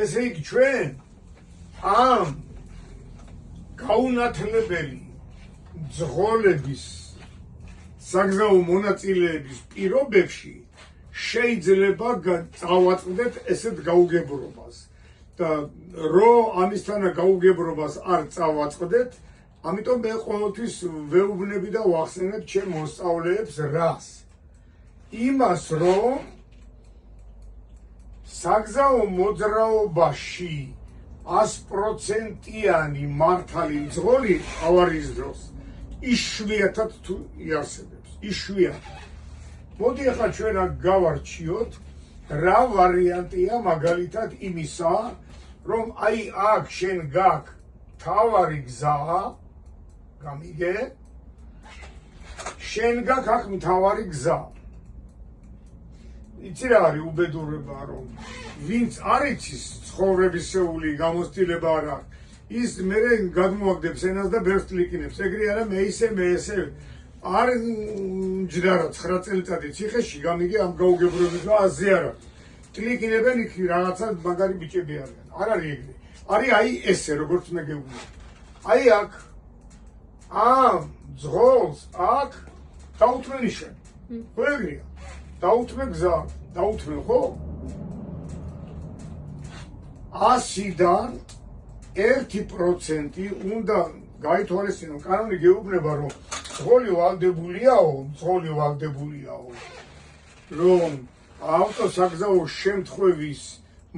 ესე იგი ჩვენ ამ გაუნათლებელი ძღოლების საგზაო მონაწილეების პირობებში შეიძლება წავაწყდეთ ესეთ გაუგებრობას და რო ამისთანა გაუგებრობას არ წავაწყდეთ, ამიტომ მე ყოველთვის ვეუბნები და ვახსენებ ჩემ მოსწავლეებს რას? იმას, რომ საგზაო მოძრაობაში 100%-იანი მართალი მძღოლი ავარიის დროს იშვიათად თუ იარსებებს, იშვიათად. მოდი ახლა ჩვენ აქ გავარჩიოთ რა ვარიანტია მაგალითად იმისა, რომ აი აქ შენ გაქვს თავარი გზა, გამიგე? შენ გაქვს აქ მთავარი გზა. იცი რა არის უბედურება, რომ ვინც არ იცის ცხოვრებისეული გამოცდილება არ აქვს, ის მერე გადმოაგდებს ენას და ბევრს ტლიკინებს. ეგრე არა, მე ესე არ ჯდარა 9 წელიწადი ციხეში, გამიგე ამ გაუგებრობის და აზე არა. ტლიკინებენ იქ რაღაცა მაგარი ბიჭები არიან. არ არის ეგრე. არის აი ესე, როგორც მე გეუბნები. აი აქ ამ ძღოლს აქ დაუთმე ნიშანი. ხო ეგრეა. დაუთმე გზა, დაუთმე ხო? 100-დან 1% უნდა გაითვალისწინო. კანონი გეუბნება, რომ ძღოლი ვალდებულიაო, რომ ავტოსაგზაო შემთხვევის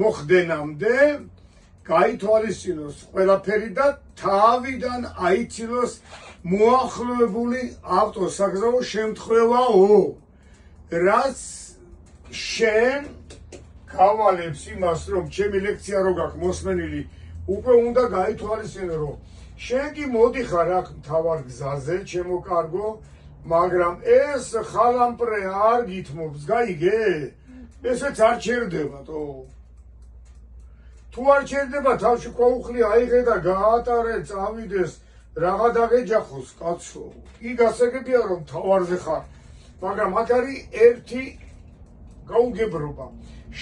მოხდენამდე გაითვალისწინოს ყველაფერი და თავიდან აიცილოს მოახლოებული ავტოსაგზაო შემთხვევაო. რაც შენ გავალებს იმას, რომ ჩემი ლექცია რო გაქვს მოსმენილი, უკვე უნდა გაითვალისწინო, რომ შენ კი მოდიხარ აქ მთავარ გზაზე, ჩემო კარგო, მაგრამ ეს ხალამპრე არ გითმობს, გაიგე? ესეც არ ჩერდებათო. თუ არ ჩერდება, თავში ყვაუხლი აიღე და გაატარე, წავიდეს, რაღა დაგეჯახოს, კაცო. კი გასაგებია, რომ თავარზე ხარ. მაგრამ აქ არის ერთი გაუგებრობა.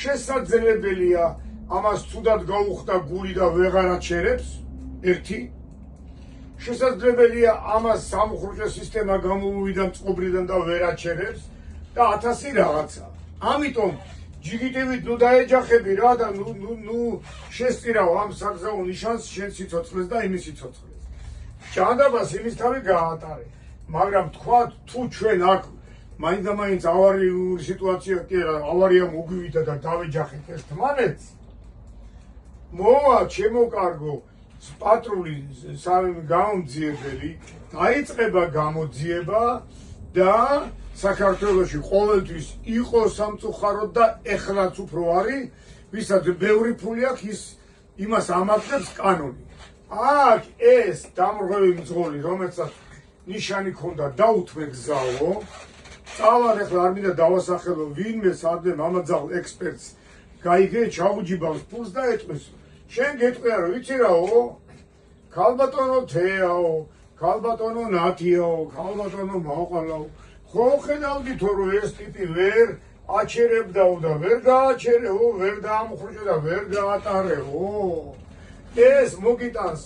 შესაძლებელია ამას თუდად გაუხდა გული და ვეღარ აჩერებს, ერთი. შესაძლებელია ამას სამუხრუჭე სისტემა გამოვიდა წყობრიდან და ვერ აჩერებს და 1000 რაღაცა. ამიტომ ჯიგიტივით ნუ დაეჯახები რა და ნუ შესწირავ ამ საგზაო ნიშანს შენ სიცოცხლეს და იმის სიცოცხლეს. ჭანდაბას იმის თავი გაატარე. მაგრამ თქვა თუ ჩვენ აქ მაინც ავარიული სიტუაცია კი არა, ავარია მოგვივიდა და დავეჯახეთ ერთმანეთს. მოვა ჩემო კარგო პატრული გამომძიებელი, დაიწყება გამოძიება და საქართველოში ყოველთვის იყო სამწუხაროდ და ეხლაც უფრო არის, ვისაც ბევრი ფული აქვს, ის იმას ამართებს კანონი. აქ ეს დამრღვევი მძღოლი, რომელსაც ნიშანი ქონდა დაუთმე გზაო, წავალ ახლა არ მინდა დავასახელო ვინმე სადმე მამაძაღლ ექსპერტს გაიგე ჩაუჯიბავს ფულს და ეტყვის. შენ გეტყვია რომ ვიცი რაო, ქალბატონო თეაო, ქალბატონო ნათიაო, ქალბატონო მაყალაო, ხო ხედავდითო რომ ეს ტიპი ვერ აჩერებდაო და ვერ გააჩერეო, ვერ დაამხრუჭე და ვერ გაატარეო. ეს მოგიტანს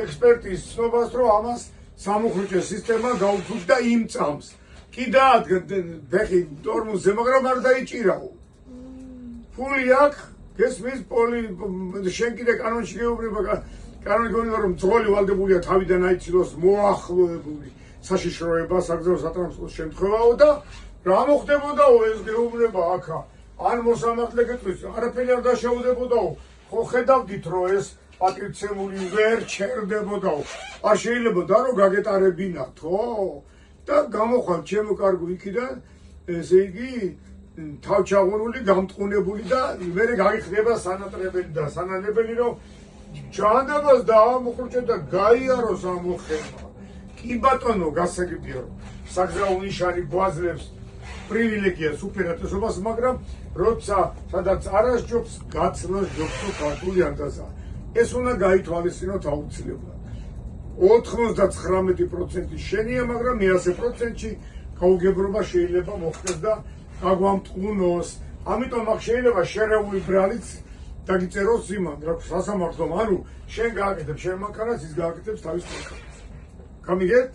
ექსპერტის ცნობას, რომ ამას სამუხრუჭე სისტემა გაუქმს და იმწამს. კი დაადგენ ტორმუზზე, მაგრამ არ დაიჭირაო. ფული აქვს, გესმის შენ კიდე კანონში გეუბნება, კანონი გეუბნება, რომ ძღოლი ვალდებულია თავიდან აიცილოს მოახლოებული საშიშროება, საგზაო სატრანსპორტო შემთხვევაო და რა მოხდებოდაო ეს გეუბნება აქა. ან მოსამართლე გეტყვის, არაფერი არ დაშავდებოდაო. ხო ხედავდით, რომ ეს პატივცემული ვერ ჩერდებოდაო. არ შეიძლებოდა რომ გაგეტარებინათ, ხო? და გამოხვალ ჩემო კარგო იქიდან, ესე იგი თავჩაღურული, გამტყუნებული და მერე გაგიხდება სანატრებელი და სანანებელი, რომ ჭანდაბას დაამხრუჭე და გაიაროს ამ მოხდება. კი ბატონო, გასაგებია, რომ საგზაო ნიშანი გვაძლევს პრივილეგიას, უპირატესობას, მაგრამ როცა სადაც არასჯობს, გაცნას ჯობს ქართული ანდაზა. ეს უნდა გაითვალისწინოთ აუცილებლად. 99% შენია, მაგრამ 100%-ში გაუგებრობა შეიძლება მოხდეს და გაგვამტყუნოს. ამიტომ აქ შეიძლება შერეული ბრალიც დაგიწეროს იმან რა სასამართლომ ანუ შენ გააკეთებ შენ მანქანას ის გააკეთებს თავის მანქანას გამიგეთ